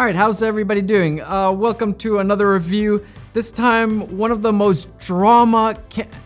Alright, how's everybody doing? Welcome to another review. This time, one of the most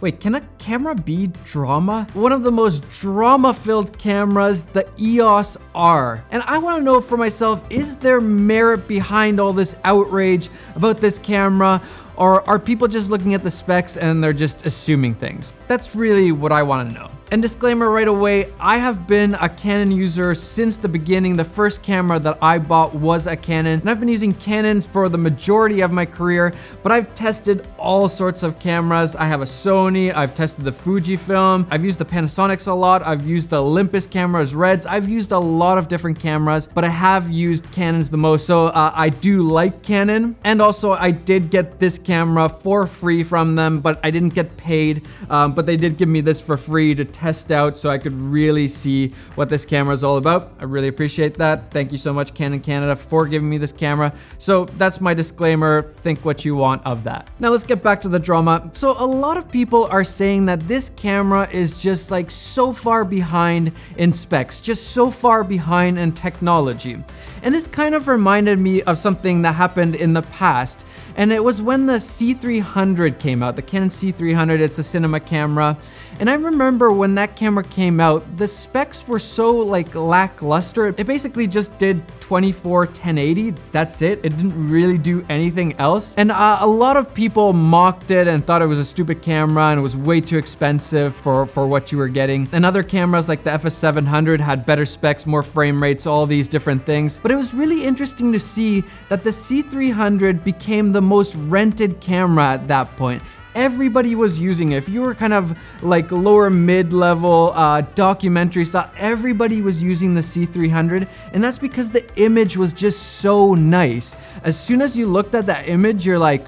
wait, can a camera be drama? One of the most drama-filled cameras, the EOS R. And I want to know for myself, is there merit behind all this outrage about this camera? Or are people just looking at the specs and they're just assuming things? That's really what I want to know. And disclaimer right away, I have been a Canon user since the beginning. The first camera that I bought was a Canon, and I've been using Canons for the majority of my career, but I've tested all sorts of cameras. I have a Sony, I've tested the Fujifilm, I've used the Panasonics a lot, I've used the Olympus cameras, Reds, I've used a lot of different cameras, but I have used Canons the most, so I do like Canon. And also I did get this camera for free from them, but I didn't get paid, but they did give me this for free to test out so I could really see what this camera is all about. I really appreciate that. Thank you so much, Canon Canada, for giving me this camera. So that's my disclaimer. Think what you want of that. Now let's get back to the drama. So a lot of people are saying that this camera is just like so far behind in specs, just so far behind in technology. And this kind of reminded me of something that happened in the past. And it was when the C300 came out, the Canon C300, it's a cinema camera. And I remember when that camera came out, the specs were so like lackluster. It basically just did 24 1080, that's it. It didn't really do anything else. And a lot of people mocked it and thought it was a stupid camera and it was way too expensive for what you were getting. And other cameras like the FS700 had better specs, more frame rates, all these different things. But it was really interesting to see that the C300 became the most rented camera at that point. Everybody was using it. If you were kind of like lower mid-level documentary style, everybody was using the C300, and that's because the image was just so nice. As soon as you looked at that image, you're like,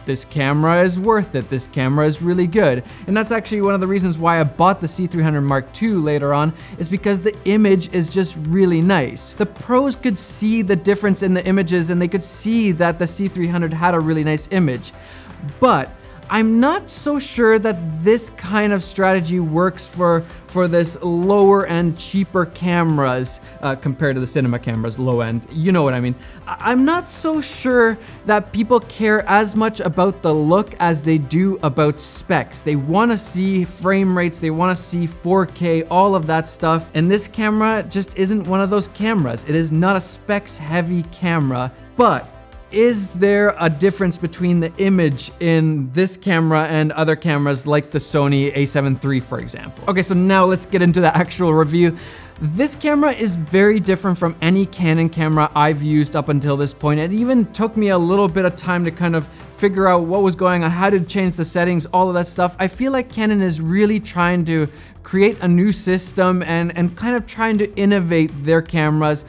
this camera is worth it. This camera is really good. And that's actually one of the reasons why I bought the C300 Mark II later on, is because the image is just really nice. The pros could see the difference in the images and they could see that the C300 had a really nice image. But I'm not so sure that this kind of strategy works for this lower end, cheaper cameras compared to the cinema cameras, low end. You know what I mean. I'm not so sure that people care as much about the look as they do about specs. They want to see frame rates, they want to see 4K, all of that stuff. And this camera just isn't one of those cameras. It is not a specs heavy camera, but is there a difference between the image in this camera and other cameras like the Sony a7 III, for example? Okay, so now let's get into the actual review. This camera is very different from any Canon camera I've used up until this point. It even took me a little bit of time to kind of figure out what was going on, how to change the settings, all of that stuff. I feel like Canon is really trying to create a new system and kind of trying to innovate their cameras,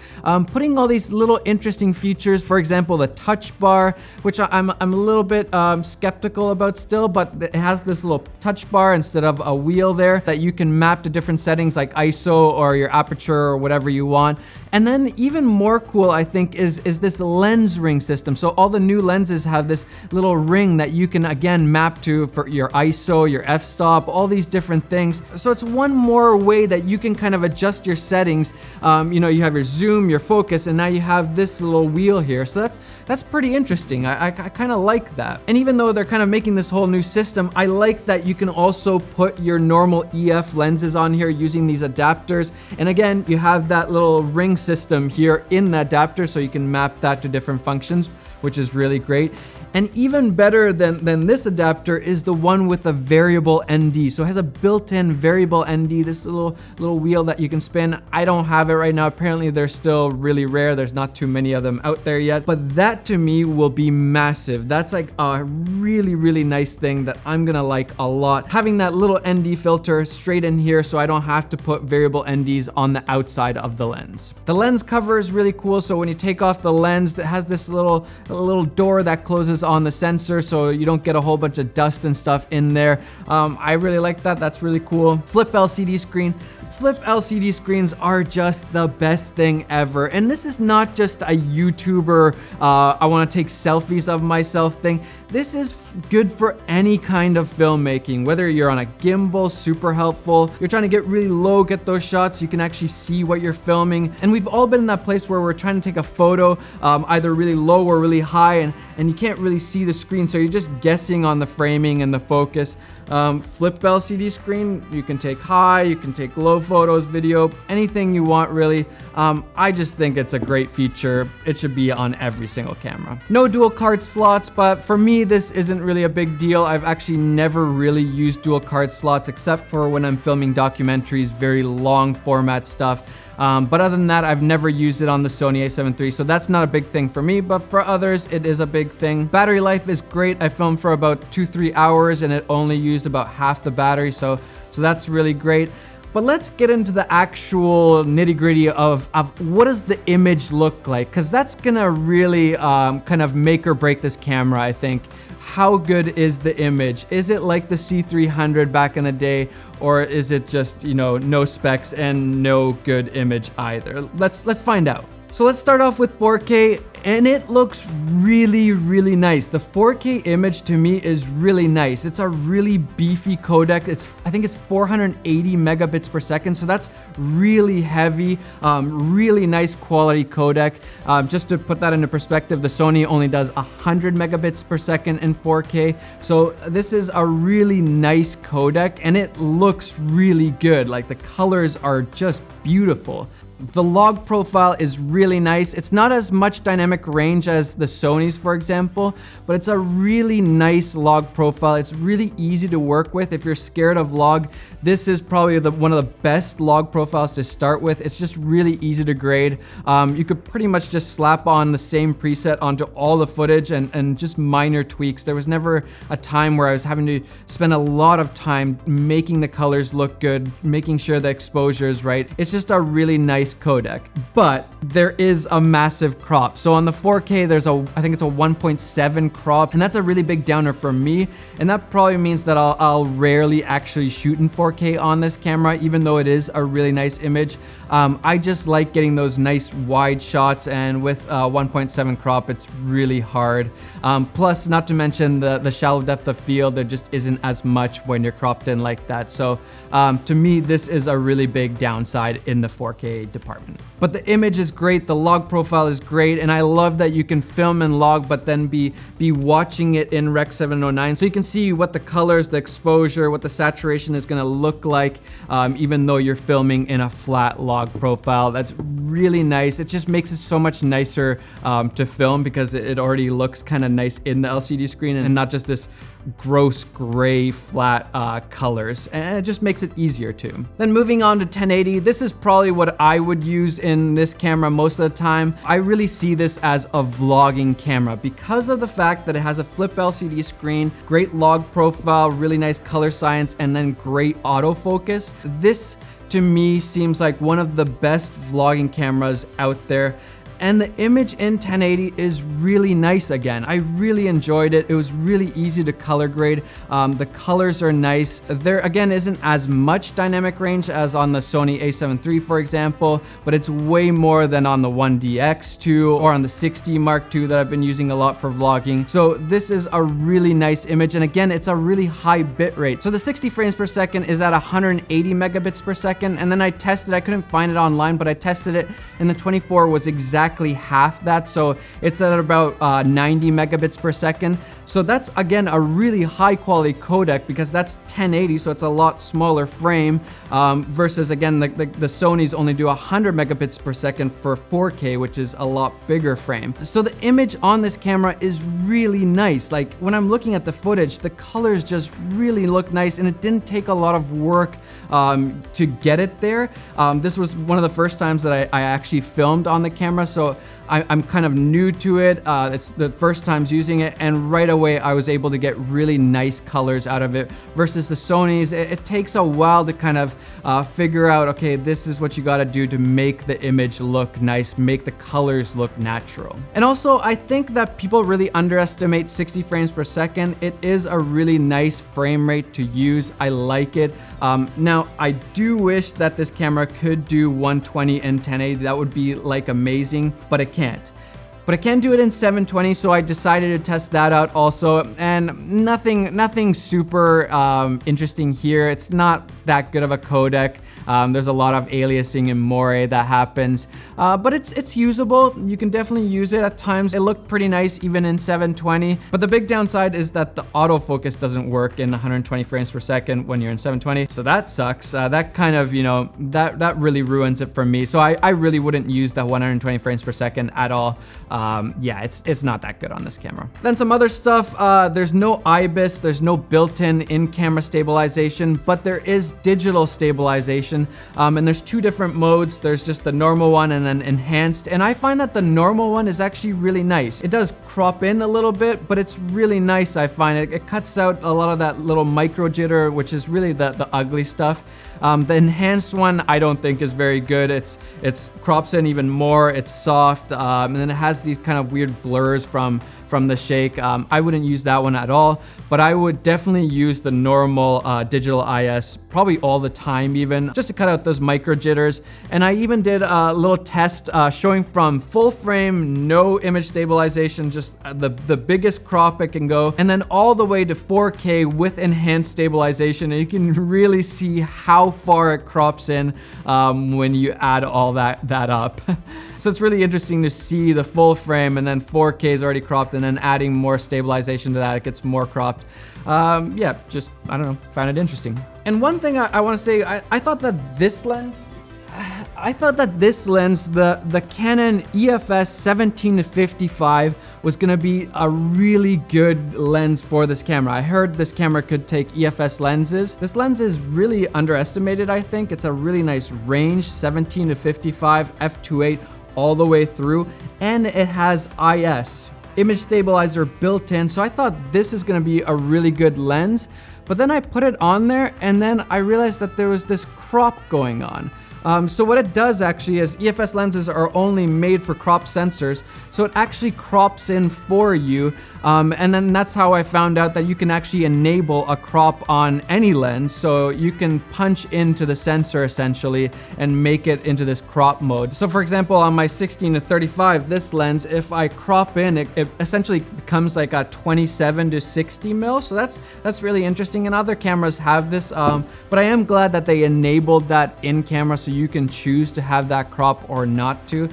putting all these little interesting features. For example, the touch bar, which I'm a little bit skeptical about still, but it has this little touch bar instead of a wheel there that you can map to different settings like ISO or your aperture or whatever you want. And then even more cool, I think, is this lens ring system. So all the new lenses have this little ring that you can again map to for your ISO, your f-stop, all these different things. So it's one more way that you can kind of adjust your settings. You know, you have your zoom, your focus, and now you have this little wheel here. So that's pretty interesting. I kind of like that. And even though they're kind of making this whole new system, I like that you can also put your normal EF lenses on here using these adapters. And again, you have that little ring system here in the adapter, so you can map that to different functions, which is really great. And even better than this adapter is the one with a variable ND. So it has a built-in variable ND, this little wheel that you can spin. I don't have it right now. Apparently they're still really rare. There's not too many of them out there yet. But that to me will be massive. That's like a really, really nice thing that I'm gonna like a lot. Having that little ND filter straight in here so I don't have to put variable NDs on the outside of the lens. The lens cover is really cool. So when you take off the lens, it has this little door that closes on the sensor so you don't get a whole bunch of dust and stuff in there. I really like that. That's really cool. Flip LCD screen. Flip LCD screens are just the best thing ever. And this is not just a YouTuber, I want to take selfies of myself thing. This is good for any kind of filmmaking, whether you're on a gimbal, super helpful. You're trying to get really low, get those shots so you can actually see what you're filming. And we've all been in that place where we're trying to take a photo, either really low or really high, and you can't really see the screen, so you're just guessing on the framing and the focus. Flip LCD screen, you can take high, you can take low photos, video, anything you want really. I just think it's a great feature. It should be on every single camera. No dual card slots, but for me this isn't really a big deal. I've actually never really used dual card slots except for when I'm filming documentaries, very long format stuff. But other than that, I've never used it on the Sony a7 III, so that's not a big thing for me, but for others, it is a big thing. Battery life is great. I filmed for about 2-3 hours and it only used about half the battery, so that's really great. But let's get into the actual nitty-gritty of what does the image look like, because that's gonna really kind of make or break this camera, I think. How good is the image? Is it like the C300 back in the day, or is it just, you know, no specs and no good image either? Let's find out. So let's start off with 4K, and it looks really, really nice. The 4K image to me is really nice. It's a really beefy codec. I think it's 480 megabits per second, so that's really heavy, really nice quality codec. Just to put that into perspective, the Sony only does 100 megabits per second in 4K, so this is a really nice codec, and it looks really good. Like, the colors are just beautiful. The log profile is really nice. It's not as much dynamic range as the Sony's, for example, but it's a really nice log profile. It's really easy to work with. If you're scared of log, this is probably one of the best log profiles to start with. It's just really easy to grade. You could pretty much just slap on the same preset onto all the footage and just minor tweaks. There was never a time where I was having to spend a lot of time making the colors look good, making sure the exposure is right. It's just a really nice codec, but there is a massive crop. So on the 4K, I think it's a 1.7 crop, and that's a really big downer for me. And that probably means that I'll rarely actually shoot in 4K on this camera, even though it is a really nice image. I just like getting those nice wide shots, and with 1.7 crop, it's really hard. Plus, not to mention the shallow depth of field, there just isn't as much when you're cropped in like that. So to me, this is a really big downside in the 4K department. But the image is great, the log profile is great, and I love that you can film and log, but then be watching it in Rec 709, so you can see what the colors, the exposure, what the saturation is gonna look like, even though you're filming in a flat log profile. That's really nice. It just makes it so much nicer to film, because it already looks kind of nice in the LCD screen and not just this gross gray flat colors, and it just makes it easier too. Then moving on to 1080, this is probably what I would use in this camera most of the time. I really see this as a vlogging camera because of the fact that it has a flip LCD screen, great log profile, really nice color science, and then great autofocus. This to me seems like one of the best vlogging cameras out there. And the image in 1080 is really nice again. I really enjoyed it. It was really easy to color grade. The colors are nice. There again isn't as much dynamic range as on the Sony a7 III, for example, but it's way more than on the 1DX2 or on the 6D Mark II that I've been using a lot for vlogging. So this is a really nice image, and again, it's a really high bit rate. So the 60 frames per second is at 180 megabits per second, and then I couldn't find it online, but I tested it, and the 24 was exactly half that, so it's at about 90 megabits per second. So that's again a really high quality codec, because that's 1080, so it's a lot smaller frame, versus again the Sonys only do 100 megabits per second for 4K, which is a lot bigger frame. So the image on this camera is really nice. Like, when I'm looking at the footage, the colors just really look nice, and it didn't take a lot of work to get it there. This was one of the first times that I actually filmed on the camera, so I'm kind of new to it. It's the first times using it, and right away I was able to get really nice colors out of it, versus the Sonys. It takes a while to kind of figure out, okay, this is what you gotta do to make the image look nice, make the colors look natural. And also, I think that people really underestimate 60 frames per second. It is a really nice frame rate to use. I like it. Now, I do wish that this camera could do 120 and 1080. That would be like amazing, but it can't. but I can do it in 720, so I decided to test that out also. And nothing super interesting here. It's not that good of a codec. There's a lot of aliasing and moire that happens, but it's usable. You can definitely use it at times. It looked pretty nice even in 720, but the big downside is that the autofocus doesn't work in 120 frames per second when you're in 720, so that sucks. That kind of, you know, that really ruins it for me. So I really wouldn't use the 120 frames per second at all. Yeah, it's not that good on this camera. Then some other stuff, there's no IBIS, there's no built-in in-camera stabilization, but there is digital stabilization, and there's two different modes. There's just the normal one and then enhanced, and I find that the normal one is actually really nice. It does crop in a little bit, but it's really nice. I find it cuts out a lot of that little micro jitter, which is really the ugly stuff. The enhanced one I don't think is very good. It's crops in even more. It's soft, and then it has these kind of weird blurs from the shake. I wouldn't use that one at all, but I would definitely use the normal digital IS probably all the time, even just to cut out those micro jitters. And I even did a little test showing from full frame, no image stabilization, just the biggest crop it can go, and then all the way to 4K with enhanced stabilization. And you can really see how far it crops in when you add all that up. So it's really interesting to see the full frame, and then 4K is already cropped, and then adding more stabilization to that, it gets more cropped. Yeah, just, I don't know, found it interesting. And one thing I want to say, I thought that this lens, the Canon EFS 17-55 was gonna be a really good lens for this camera. I heard this camera could take EFS lenses. This lens is really underestimated, I think. It's a really nice range, 17-55, f2.8 all the way through, and it has IS, image stabilizer built in. So I thought this is gonna be a really good lens, but then I put it on there and then I realized that there was this crop going on. So what it does actually is EFS lenses are only made for crop sensors, so it actually crops in for you, and then that's how I found out that you can actually enable a crop on any lens, so you can punch into the sensor essentially and make it into this crop mode. So for example, on my 16-35, this lens, if I crop in, it essentially becomes like a 27-60 mil, so that's really interesting, and other cameras have this, but I am glad that they enabled that in camera, so you can choose to have that crop or not to.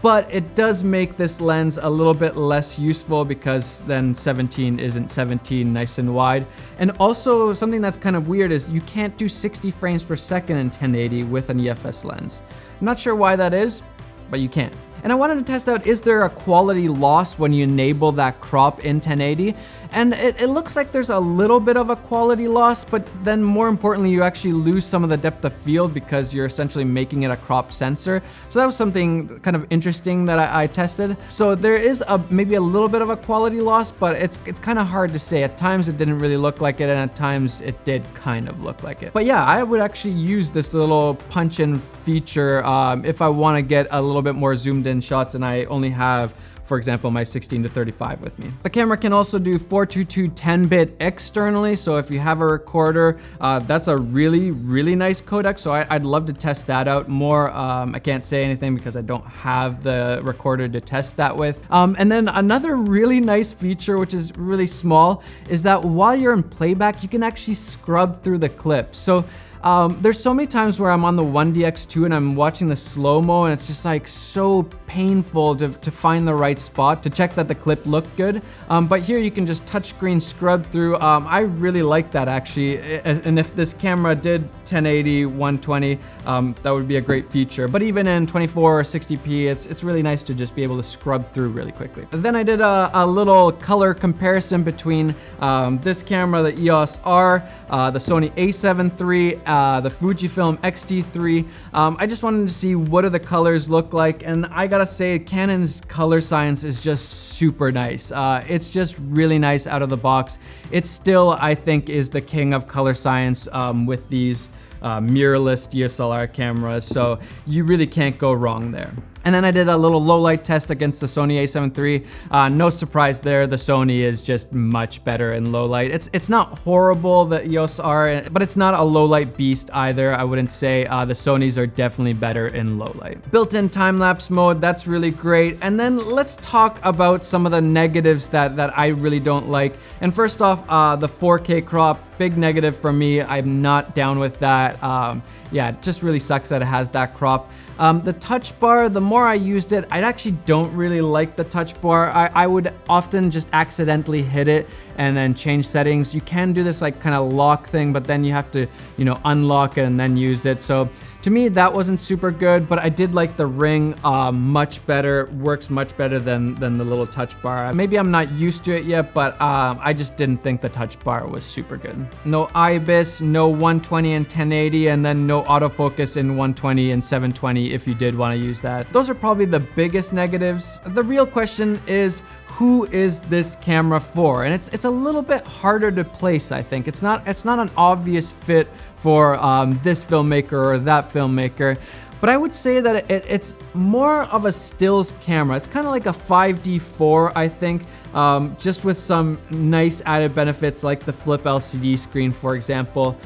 But it does make this lens a little bit less useful because then 17 isn't 17 nice and wide. And also something that's kind of weird is you can't do 60 frames per second in 1080 with an EFS lens. I'm not sure why that is, but you can. And I wanted to test out, is there a quality loss when you enable that crop in 1080? And it looks like there's a little bit of a quality loss, but then more importantly, you actually lose some of the depth of field because you're essentially making it a crop sensor. So that was something kind of interesting that I tested. So there is maybe a little bit of a quality loss, but it's kind of hard to say. At times it didn't really look like it, and at times it did kind of look like it. But yeah, I would actually use this little punch-in feature if I want to get a little bit more zoomed in shots and I only have, for example, my 16-35 with me. The camera can also do 422 10-bit externally, so if you have a recorder, that's a really nice codec, so I'd love to test that out more. I can't say anything because I don't have the recorder to test that with. And then another really nice feature, which is really small, is that while you're in playback, you can actually scrub through the clip. So there's so many times where I'm on the 1DX2 and I'm watching the slow-mo, and it's just like so painful to find the right spot to check that the clip looked good. But here you can just touchscreen scrub through. I really like that actually. And if this camera did 1080, 120, that would be a great feature. But even in 24 or 60p, it's really nice to just be able to scrub through really quickly. And then I did a little color comparison between this camera, the EOS R, the Sony a7 III, the Fujifilm X-T3. I just wanted to see what do the colors look like, and I gotta say Canon's color science is just super nice. It's just really nice out of the box. It still, I think, is the king of color science with these mirrorless DSLR cameras, so you really can't go wrong there. And then I did a little low light test against the Sony a7 III. No surprise there, the Sony is just much better in low light. It's not horrible, the EOS R, but it's not a low light beast either, I wouldn't say. The Sonys are definitely better in low light. Built-in time-lapse mode, that's really great. And then let's talk about some of the negatives that I really don't like. And first off, the 4K crop, big negative for me. I'm not down with that. Yeah, it just really sucks that it has that crop. The touch bar, the more I used it, I actually don't really like the touch bar. I would often just accidentally hit it and then change settings. You can do this like kind of lock thing, but then you have to, you know, unlock it and then use it. So to me, that wasn't super good, but I did like the ring much better. Works much better than the little touch bar. Maybe I'm not used to it yet, but I just didn't think the touch bar was super good. No IBIS, no 120 and 1080, and then no autofocus in 120 and 720 if you did want to use that. Those are probably the biggest negatives. The real question is, who is this camera for? And it's a little bit harder to place, I think. It's not an obvious fit for this filmmaker or that filmmaker. But I would say that it's more of a stills camera. It's kind of like a 5D4, I think, just with some nice added benefits like the flip LCD screen, for example.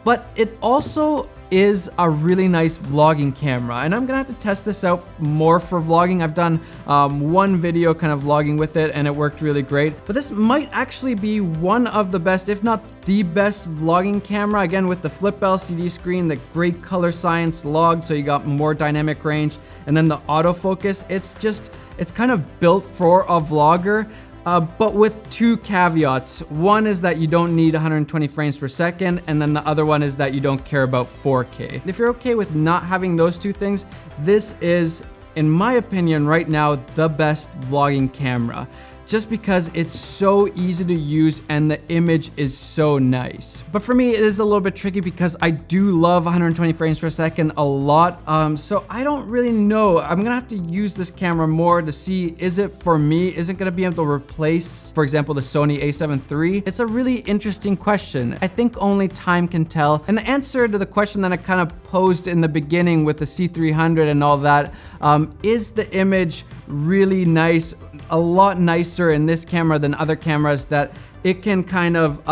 But it also is a really nice vlogging camera, and I'm gonna have to test this out more for vlogging. I've done one video kind of vlogging with it and it worked really great, but this might actually be one of the best, if not the best vlogging camera. Again, with the flip LCD screen, the great color science log, so you got more dynamic range, and then the autofocus. It's kind of built for a vlogger. But with two caveats. One is that you don't need 120 frames per second, and then the other one is that you don't care about 4K. If you're okay with not having those two things, this is, in my opinion, right now, the best vlogging camera. Just because it's so easy to use and the image is so nice. But for me, it is a little bit tricky because I do love 120 frames per second a lot. So I don't really know. I'm gonna have to use this camera more to see, is it for me? Is it gonna be able to replace, for example, the Sony a7 III? It's a really interesting question. I think only time can tell. And the answer to the question that I kind of posed in the beginning with the C300 and all that, is the image really nice? A lot nicer in this camera than other cameras, that it can kind of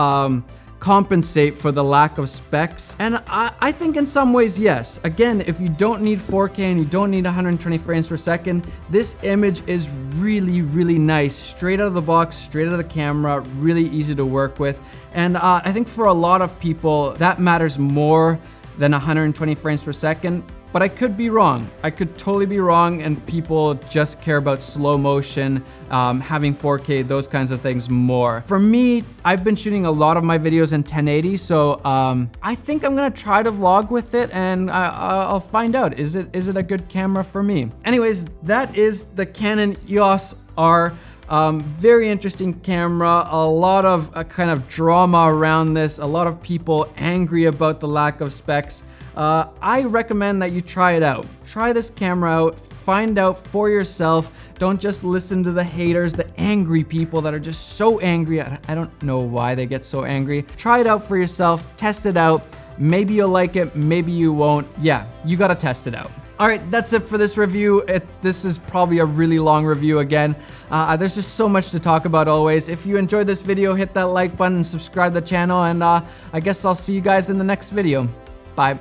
compensate for the lack of specs. And I think in some ways, yes. Again, if you don't need 4K and you don't need 120 frames per second, this image is really, really nice. Straight out of the box, straight out of the camera, really easy to work with. And I think for a lot of people, that matters more than 120 frames per second. But I could be wrong. I could totally be wrong, and people just care about slow motion, having 4K, those kinds of things more. For me, I've been shooting a lot of my videos in 1080, so I think I'm gonna try to vlog with it, and I'll find out. Is it a good camera for me? Anyways, that is the Canon EOS R. Very interesting camera, a lot of kind of drama around this, a lot of people angry about the lack of specs. I recommend that you try it out. Try this camera out, find out for yourself. Don't just listen to the haters, the angry people that are just so angry. I don't know why they get so angry. Try it out for yourself, test it out. Maybe you'll like it, maybe you won't. Yeah, you gotta test it out. All right, that's it for this review. This is probably a really long review again. There's just so much to talk about always. If you enjoyed this video, hit that like button and subscribe to the channel, and I guess I'll see you guys in the next video. Bye.